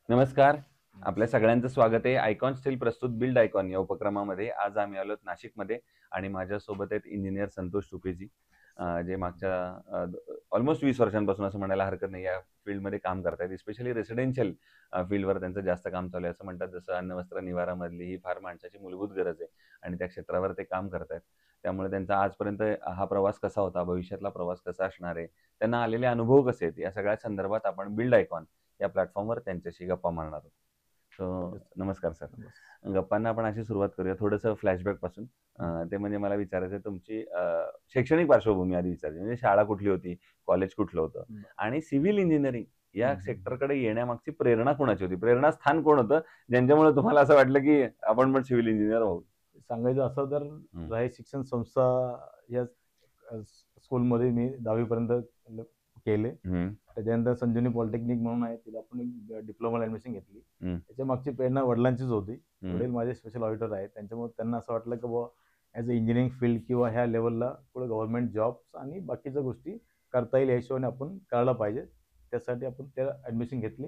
नमस्कार. आपल्या सगळ्यांचं स्वागत आहे. आयकॉन स्टील प्रस्तुत बिल्ड आयकॉन या उपक्रमामध्ये. आज आम्ही आलोत नाशिकमध्ये आणि माझ्यासोबत आहेत इंजिनिअर संतोष तुपेजी, जे मागच्या ऑलमोस्ट 20 वर्षांपासून असं म्हणायला हरकत नाही या फील्डमध्ये काम करतायत. स्पेशली रेसिडेन्शियल फील्डवर त्यांचं जास्त काम चालू आहे. असं म्हणतात जसं अन्न, वस्त्र, निवारामधली ही फार माणसाची मूलभूत गरज आहे आणि त्या क्षेत्रावर ते काम करतायत. त्यामुळे त्यांचा आजपर्यंत हा प्रवास कसा होता, भविष्यातला प्रवास कसा असणार आहे, त्यांना आलेले अनुभव कसे आहेत, या सगळ्या संदर्भात आपण बिल्ड आयकॉन या प्लॅटफॉर्मवर त्यांच्याशी गप्पा मारणार आहोत. सो नमस्कार सर. गप्पांना आपण अशी सुरुवात करूया थोडंसं फ्लॅशबॅक पासून. ते म्हणजे मला विचारायचं आहे तुमची शैक्षणिक पार्श्वभूमी आधी विचारायची. म्हणजे शाळा कुठली होती, कॉलेज कुठलं होतं आणि सिव्हिल इंजिनिअरिंग या सेक्टरकडे येण्यामागची प्रेरणा कोणाची होती? प्रेरणास्थान कोण होतं, ज्यांच्यामुळे तुम्हाला असं वाटलं की आपण पण सिव्हिल इंजिनियर व्हावं? सांगायचं असं तर राय शिक्षण संस्था या स्कूलमध्ये मी 10वी पर्यंत केले. त्याच्यानंतर संजीवनी पॉलिटेक्निक म्हणून आहे, तिला आपण एक डिप्लोमाला ऍडमिशन घेतली. त्याच्या मागची प्रेरणा वडिलांचीच होती. वडील माझे स्पेशल ऑडिटर आहेत, त्यांच्यामुळे त्यांना असं वाटलं की बुवा ॲज अ इंजिनिअरिंग फील्ड किंवा ह्या लेवलला पुढे गव्हर्नमेंट जॉब्स आणि बाकीच्या गोष्टी करता येईल या हिशोबाने आपण करायला पाहिजे. त्यासाठी आपण त्या ऍडमिशन घेतली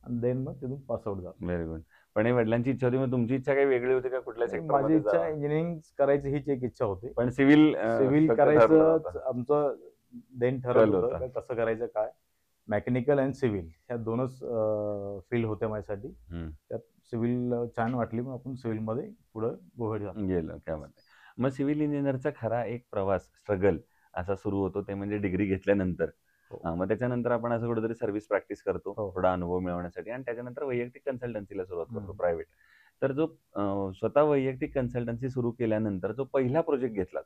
आणि देन मग तिथून पासआउट झालो. Very good. पण हे वडिलांची इच्छा होती, मग तुमची इच्छा काही वेगळी होती का कुठल्या माझी सेक्टरमध्ये इच्छा जावं? इंजिनिअरिंग करायची हीच एक इच्छा होती. पण सिव्हिल सिव्हिल फक्त ठरलं करायचं होतं. आमचं देन ठरत कल होतं होता. का कसं करायचं काय. मेकॅनिकल अँड सिव्हिल ह्या दोनच फील्ड होत्या माझ्यासाठी. त्यात सिव्हिल छान वाटली, मग आपण सिव्हिलमध्ये पुढं गोहेड झालो. गेलं काय म्हणते. मग सिव्हिल इंजिनिअरचा खरा एक प्रवास स्ट्रगल असा सुरू होतो ते म्हणजे डिग्री घेतल्यानंतर. मग त्याच्यानंतर आपण असं कुठेतरी सर्व्हिस प्रॅक्टिस करतो हो. थोडा अनुभव मिळवण्यासाठी आणि त्याच्यानंतर वैयक्तिक कन्सल्टन्सीला सुरुवात करतो प्रायव्हेट. तर जो स्वतः वैयक्तिक कन्सल्टन्सी सुरू केल्यानंतर जो पहिला प्रोजेक्ट घेतला,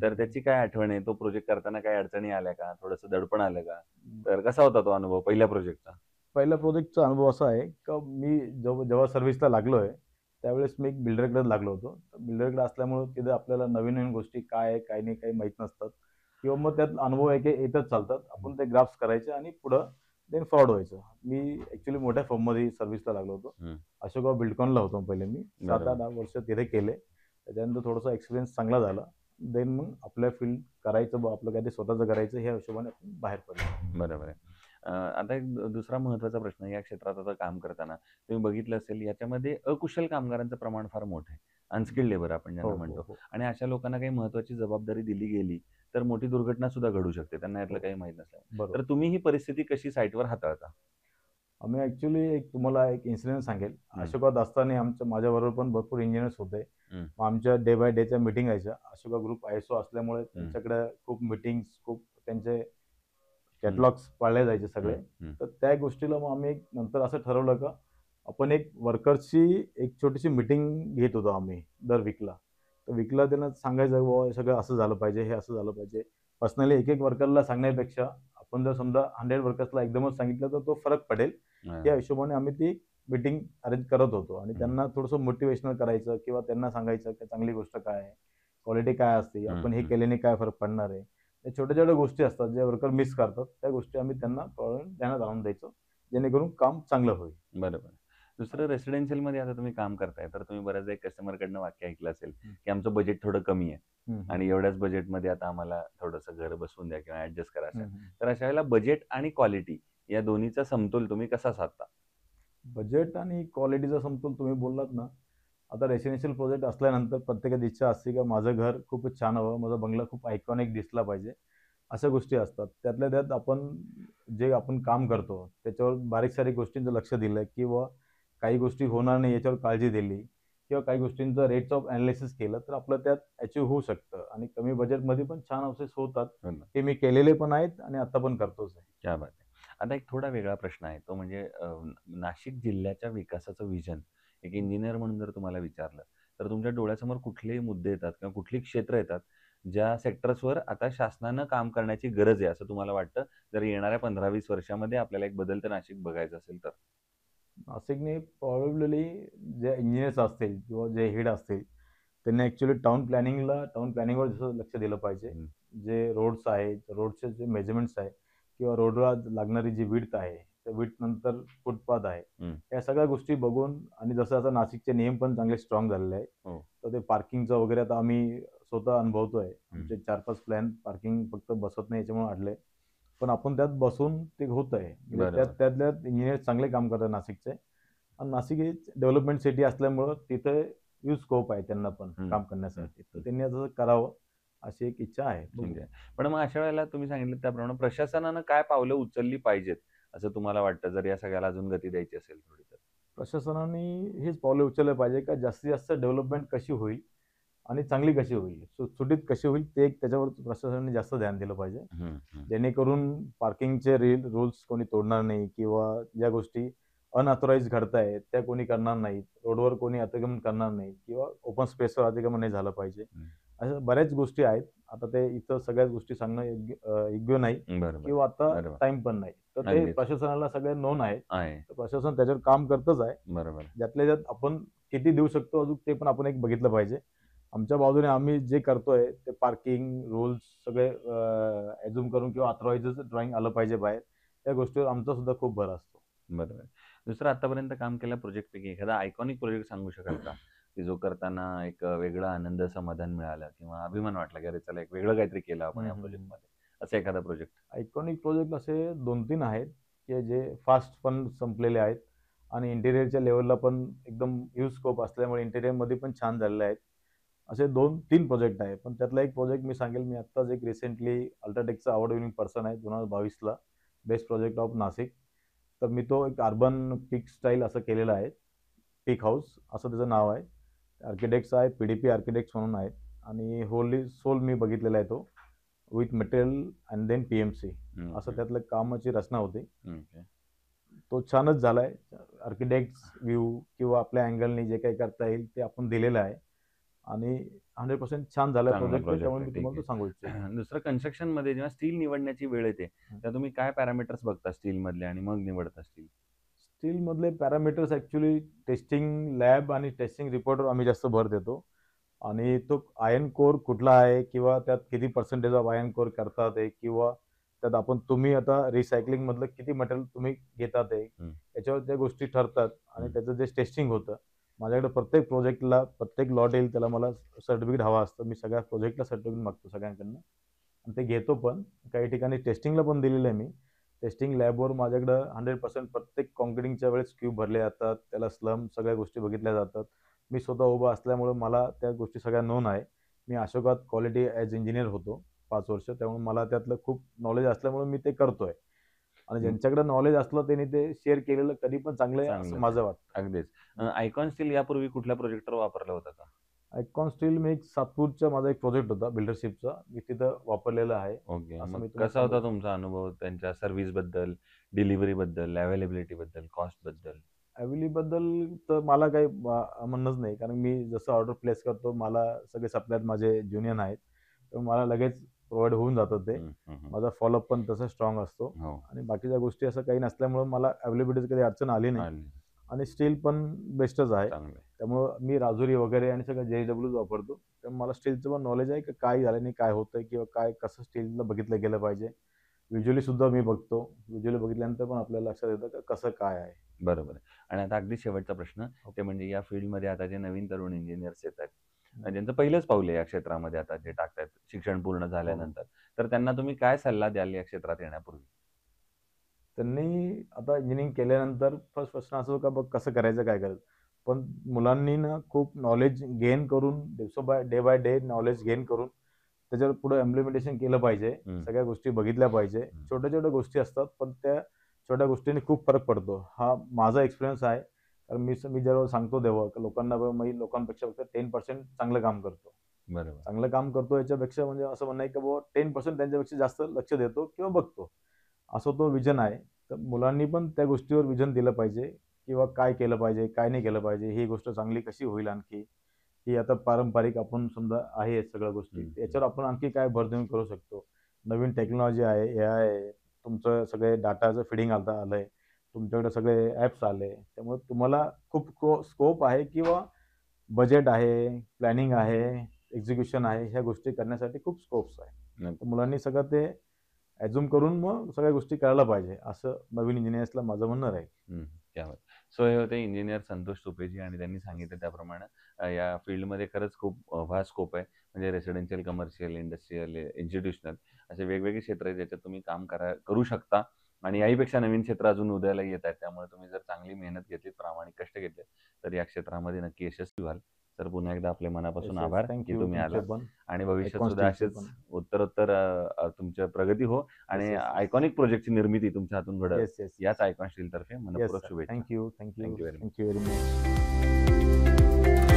तर त्याची काय आठवण आहे? तो प्रोजेक्ट करताना काही अडचणी आल्या का? थोडंसं दडपण आलं का? तर कसा होता तो अनुभव पहिल्या प्रोजेक्टचा? पहिल्या प्रोजेक्टचा अनुभव असा आहे का मी जेव्हा सर्व्हिसला लागलोय त्यावेळेस मी एक बिल्डरकडे लागलो होतो. बिल्डरकडे असल्यामुळे तिथे आपल्याला नवीन नवीन गोष्टी काय आहे काय नाही काही माहीत नसतात किंवा मग त्यात अनुभव आहे की येतच चालतात. आपण ते ग्राफ्स करायचे आणि पुढं देन फॉरवर्ड व्हायचं. मी ॲक्च्युली मोठ्या फर्ममध्ये सर्व्हिसला लागलो होतो. अशोकराव बिल्डकॉनला होतो पहिले मी. 7-8 वर्ष तिथे केले. त्याच्यानंतर थोडासा एक्सपिरियन्स चांगला झाला. देन मग आपल्या फील्ड करायचं आपलं काहीतरी स्वतःचं करायचं ह्या हिशोबाने आपण बाहेर पडलो. बरोबर आहे. आता एक दुसरा महत्त्वाचा प्रश्न या क्षेत्रात आता काम करताना तुम्ही बघितलं असेल याच्यामध्ये अकुशल कामगारांचं प्रमाण फार मोठं आहे. अनस्किल्ड लेबर आपण ज्यांना म्हणतो आणि अशा लोकांना काही महत्त्वाची जबाबदारी दिली गेली तर मोठी दुर्घटना सुद्धा घडू शकते. त्यांना यातलं काही माहीत नसल्यामुळे. तर तुम्ही ही परिस्थिती कशी साईटवर हाताळता? आम्ही ॲक्च्युली तुम्हाला एक इन्सिडेंट सांगेल. अशोकराव असताना माझ्याबरोबर पण भरपूर इंजिनियर्स होते. मग आमच्या डे बाय डेच्या मीटिंग व्हायच्या. अशोका ग्रुप ISO असल्यामुळे त्यांच्याकडे खूप मीटिंग्स, खूप त्यांचे कॅटलॉग्स पाळले जायचे सगळे. तर त्या गोष्टीला मग आम्ही नंतर असं ठरवलं का आपण एक वर्कर्सची एक छोटीशी मीटिंग घेत होतो आम्ही दर वीकला. तर वीकला त्यांना सांगायचं बुवा हे सगळं असं झालं पाहिजे, हे असं झालं पाहिजे. पर्सनली एक वर्करला सांगण्यापेक्षा आपण जर समजा 100 वर्कर्सला एकदमच सांगितलं तर तो फरक पडेल. या हिशोबाने आम्ही ती मीटिंग अरेंज करत होतो आणि त्यांना थोडंसं मोटिवेशनल करायचं किंवा त्यांना सांगायचं की चांगली गोष्ट काय आहे, क्वालिटी काय असते, आपण हे केल्याने काय फरक पडणार आहे. या छोट्या छोट्या गोष्टी असतात जे वर्कर मिस करतात, त्या गोष्टी आम्ही त्यांना ध्यानात आणून द्यायचो जेणेकरून काम चांगलं होईल. बरोबर. दुसरं रेसिडेन्शियलमध्ये आता तुम्ही काम करताय, तर तुम्ही बऱ्याचदा एक कस्टमरकडनं वाक्य ऐकलं असेल, की आमचं बजेट थोडं कमी आहे आणि एवढ्याच बजेटमध्ये आता आम्हाला थोडंसं घर बसवून द्या किंवा ॲडजस्ट करा असं. तर अशा वेळेला बजेट आणि क्वालिटी या दोन्हीचा समतोल तुम्ही कसा साधता? बजेट आणि क्वालिटीचा समतोल तुम्ही बोललात ना, आता रेसिडेन्शियल प्रोजेक्ट असल्यानंतर प्रत्येकाची इच्छा असते की माझं घर खूपच छान हवं, माझा बंगला खूप आयकॉनिक दिसला पाहिजे. अशा गोष्टी असतात. त्यातल्या त्यात आपण काम करतो त्याच्यावर बारीक-सारीक गोष्टींचं लक्ष दिलं किंवा काही गोष्टी होणार नाही याच्यावर काळजी दिली किंवा काही गोष्टींचं रेट्स ऑफ एनालिसिस केलं तर आपलं त्यात अचीव्ह होऊ शकतं आणि कमी बजेटमध्ये पण छान हाऊसेस होतात. हे मी केलेले पण आहेत आणि आता पण करतोच आहे. क्या बात आहे. आता एक थोडा वेगळा प्रश्न आहे तो म्हणजे नाशिक जिल्ह्याच्या विकासाचं व्हिजन एक इंजिनियर म्हणून जर तुम्हाला विचारलं, तर तुमच्या डोळ्यासमोर कुठलेही मुद्दे येतात किंवा कुठली क्षेत्र येतात, ज्या सेक्टर्सवर आता शासनानं काम करण्याची गरज आहे असं तुम्हाला वाटतं? जर येणाऱ्या 15-20 वर्षामध्ये आपल्याला एक बदलतं नाशिक बघायचं असेल तर? नाशिकने प्रॉबेबली जे इंजिनियर्स असतील किंवा जे हेड असतील त्यांनी ॲक्च्युली टाउन प्लॅनिंगवर जसं लक्ष दिलं पाहिजे. जे रोड्स आहेत, रोडचे जे मेजरमेंट्स आहेत किंवा रोडला लागणारी जी विड्थ आहे, त्या विड्थ नंतर फुटपाथ आहे. या सगळ्या गोष्टी बघून आणि जसं आता नाशिकचे नियम पण चांगले स्ट्रॉंग झालेले आहेत. तर ते पार्किंगचं वगैरे आता आम्ही स्वतः अनुभवतोय. आमचे 4-5 प्लॅन पार्किंग फक्त बसत नाही याच्यामुळे अडले. पण आपण त्यात बसून ते होत आहे. त्यातल्या इंजिनियर चांगले काम करतात नाशिकचे. आणि नाशिक ही डेव्हलपमेंट सिटी असल्यामुळं तिथे ह्यूज स्कोप आहे त्यांना पण काम करण्यासाठी. तर त्यांनी असं करावं अशी एक इच्छा आहे. ठीक आहे. पण मग अशा वेळेला तुम्ही सांगितलं त्याप्रमाणे प्रशासनानं काय पावलं उचलली पाहिजेत, असं तुम्हाला वाटतं, जर या सगळ्याला अजून गती द्यायची असेल थोडी तर? प्रशासनाने हेच पावले उचलले पाहिजे का जास्तीत जास्त डेव्हलपमेंट कशी होईल आणि चांगली कशी होईल, सुटसुटीत कशी होईल ते एक त्याच्यावर प्रशासनाने जास्त ध्यान दिलं पाहिजे. हं, हं. जेणेकरून पार्किंगचे रूल्स कोणी तोडणार नाही किंवा ज्या गोष्टी अनऑथराइज घडतायत त्या कोणी करणार नाहीत. रोडवर कोणी अतिक्रमण करणार नाही किंवा ओपन स्पेसवर अतिक्रमण नाही झालं पाहिजे. हं. अशा बऱ्याच गोष्टी आहेत. आता ते इथं सगळ्याच गोष्टी सांगणं योग्य नाही बरोबर. किंवा आता अरे वाह! टाईम पण नाही. तर ते अगदीच. प्रशासनाला सगळ्या नोन आहेत. आहे. तर प्रशासन त्याच्यावर काम करतच आहे. बरोबर. ज्यातल्या ज्यात आपण किती देऊ शकतो अजून ते पण आपण एक बघितलं पाहिजे. आमच्या बाजूने आम्ही जे करतोय ते पार्किंग रूल्स सगळे अझ्युम करून किंवा ऑथराइज्ड ड्रॉइंग आलं पाहिजे बाहेर. त्या गोष्टीवर आमचा सुद्धा खूप भर असतो. बरोबर. दुसरं आतापर्यंत काम केलेल्या प्रोजेक्टपैकी एखादा आयकॉनिक प्रोजेक्ट सांगू शकाल का? की जो करताना एक वेगळा आनंद, समाधान मिळालं किंवा अभिमान वाटला, की अरे चला एक वेगळं काहीतरी केलं आपण या प्रोजेक्टमध्ये. असा एखादा प्रोजेक्ट? आयकॉनिक प्रोजेक्ट असे 2-3 आहेत, की जे फास्ट पण संपलेले आहेत आणि इंटिरियरच्या लेव्हलला पण एकदम ह्यूज स्कोप असल्यामुळे इंटिरियरमध्ये पण छान झालेले आहेत. असे 2-3 प्रोजेक्ट आहेत. पण त्यातला एक प्रोजेक्ट मी सांगेल, मी आत्ताच एक रिसेंटली अल्ट्राटेकचा अवॉर्ड विनिंग पर्सन आहे 2022ला बेस्ट प्रोजेक्ट ऑफ नाशिक. तर मी तो एक अर्बन पीक स्टाईल असं केलेला आहे. पीक हाऊस असं त्याचं नाव आहे. आर्किटेक्ट्स आहे पी-डी-पी आर्किटेक्ट्स म्हणून आहेत आणि होली सोल मी बघितलेला आहे तो. With material and then PMC असं त्यातलं कामाची रचना होती. ओके. तो छानच झालाय. आर्किटेक्ट्स व्ह्यू किंवा आपल्या अँगलनी जे काही करता येईल ते आपण दिलेलं आहे आणि 100% छान झालाय चांगला प्रोजेक्ट प्रोजेक्ट त्यामुळे आहे. मी ठीक तुम्हाला तो सांगू इच्छितो. आहे. दुसरं कन्स्ट्रक्शनमध्ये जेव्हा स्टील निवडण्याची वेळ येते, तेव्हा तुम्ही काय पॅरामीटर्स बघता स्टीलमधले आणि मग निवडता स्टील? स्टीलमधले पॅरामीटर्स ॲक्च्युअली टेस्टिंग लॅब आणि टेस्टिंग रिपोर्टवर आम्ही जास्त भर देतो आणि तो आयर्न कोर कुठला आहे किंवा त्यात किती पर्सेंटेज ऑफ आयर्न कोर करतात आहे किंवा त्यात तुम्ही आता रिसायकलिंगमधलं किती मटेरियल तुम्ही घेतात आहे याच्यावर त्या गोष्टी ठरतात आणि त्याचं जे टेस्टिंग होतं. माझ्याकडे प्रत्येक प्रोजेक्टला प्रत्येक लॉट येईल त्याला मला सर्टिफिकेट हवा असतं. मी सगळ्या प्रोजेक्टला सर्टिफिकेट मागतो सगळ्यांकडनं आणि ते घेतो पण. काही ठिकाणी टेस्टिंगला पण दिलेलं आहे मी. टेस्टिंग लॅबवर माझ्याकडं 100% प्रत्येक काँक्रिटिंगच्या वेळेस क्यूब भरले जातात. त्याला स्लम सगळ्या गोष्टी बघितल्या जातात. मी स्वतः उभा असल्यामुळे मला त्या गोष्टी सगळ्या नोन आहे. मी अशोकात क्वालिटी ॲज इंजिनियर होतो 5 वर्ष. त्यामुळे मला त्यातलं खूप नॉलेज असल्यामुळे मी ते करतोय. आणि ज्यांच्याकडे नॉलेज असलं त्यांनी ते शेअर केलेलं कधी पण चांगलं आहे असं चांगलंच माझं आहे. वाटतं. अगदीच. आयकॉन स्टील यापूर्वी कुठल्या प्रोजेक्टवर वापरलं होतं का? आयकॉन स्टील मी एक सातपूरचा माझा एक प्रोजेक्ट होता बिल्डरशिपचा. मी तिथं वापरलेलं आहे. ओके. असं मग मी तुम्हाला कसा सांगू होता इच्छितो. तुमचा अनुभव त्यांच्या सर्व्हिसबद्दल, डिलिव्हरीबद्दल, अवेलेबिलिटीबद्दल, कॉस्टबद्दल? बद्दल तर मला काही म्हणणंच नाही. कारण मी जसं ऑर्डर प्लेस करतो मला सगळे सप्लायर माझे ज्युनियर आहेत. तर मला लगेच प्रोव्हाईड होऊन जातं ते. हं, हं, हं. माझा फॉलोअप पण तसा स्ट्राँग असतो हो. आणि बाकीच्या गोष्टी असं काही नसल्यामुळं मला अवेलेबिलिटीची कधी अडचण आली नाही आली. आणि स्टील पण बेस्टच आहे. चांगलं आहे. त्यामुळं मी राजुरी वगैरे आणि सगळं JWच वापरतो. तर मला स्टीलचं पण नॉलेज आहे की काय झाल्याने काय होतंय किंवा काय कसं स्टीलला बघितलं गेलं पाहिजे. व्हिज्युअली सुद्धा मी बघतो. व्हिज्युअली बघितल्यानंतर पण आपल्याला लक्षात येतं की कसं काय आहे. बरोबर आहे. आणि आता अगदी शेवटचा प्रश्न, ते म्हणजे या फील्डमध्ये आता जे नवीन तरुण इंजिनिअर्स येत आहेत, ज्यांचं पहिलंच पाऊल आहे या क्षेत्रामध्ये आता जे टाकतायत शिक्षण पूर्ण झाल्यानंतर, तर त्यांना तुम्ही काय सल्ला द्याल या क्षेत्रात येण्यापूर्वी? त्यांनी आता इंजिनिअरिंग केल्यानंतर फर्स्ट प्रश्न असतो का बघ कसं करायचं, काय करायचं? पण मुलांनी ना खूप नॉलेज गेन करून day by day knowledge gain करून त्याच्यावर पुढे इम्प्लिमेंटेशन केलं पाहिजे. सगळ्या गोष्टी बघितल्या पाहिजे. छोट्या-छोट्या गोष्टी असतात, पण त्या छोट्या गोष्टींनी खूप फरक पडतो. हा माझा एक्सपिरियन्स आहे. कारण मी जेव्हा सांगतो तेव्हा की लोकांना मी लोकांपेक्षा फक्त 10% चांगलं काम करतो. बरोबर. चांगलं काम करतो याच्यापेक्षा म्हणजे असं म्हणणं आहे की बाबा 10% त्यांच्यापेक्षा जास्त लक्ष देतो किंवा बघतो. असं तो विजन आहे. तर मुलांनी पण त्या गोष्टीवर विजन दिलं पाहिजे किंवा काय केलं पाहिजे, काय नाही केलं पाहिजे, ही गोष्ट चांगली कशी होईल आणखी. ही आता पारंपरिक आपण समजा आहे सगळ्या गोष्टी. याच्यावर आपण आणखी काय भर देऊन करू शकतो. नवीन टेक्नॉलॉजी आहे, एआय आहे. तुमचं सगळे डाटाचं फीडिंग आता आलंय. तुमच्याकडे सगळे ॲप्स आले. त्यामुळे तुम्हाला खूप स्कोप आहे किंवा बजेट आहे, प्लॅनिंग आहे, एक्झिक्युशन आहे. ह्या गोष्टी करण्यासाठी खूप स्कोप्स आहे. तर मुलांनी सगळं ते अझ्युम करून मग सगळ्या गोष्टी करायला पाहिजे, असं नवीन इंजिनिअर्सला माझं म्हणणं राहील. क्या बात! सो हे होते इंजिनिअर संतोष तुपेजी आणि त्यांनी सांगितलं त्याप्रमाणे या फील्डमध्ये खरंच खूप व्हास्ट स्कोप आहे. म्हणजे रेसिडेन्शियल, कमर्शियल, इंडस्ट्रियल, इन्स्टिट्यूशनल असे वेगवेगळे क्षेत्र आहेत ज्याच्यात तुम्ही काम करू शकता आणि याहीपेक्षा नवीन क्षेत्र अजून उदयाला येत आहेत. त्यामुळे तुम्ही जर चांगली मेहनत घेतली, प्रामाणिक कष्ट घेतले, तर या क्षेत्रामध्ये नक्की यशस्वी व्हाल. तर पुन्हा एकदा आपले मनापासून आभार की थँक्यू. तुम्ही तुमचे आलात पण आणि भविष्यात आयकॉन सुद्धा स्टीलचे असेच पण. उत्तरोत्तर तुमच्या प्रगती हो आणि येस. आयकॉनिक प्रोजेक्टची निर्मिती तुमच्या हातून घडल. Yes, yes. याच आयकॉन स्टील तर्फे येस मनपूर्वक सर. शुभेच्छा. Thank you. Thank you very much. Thank you very much.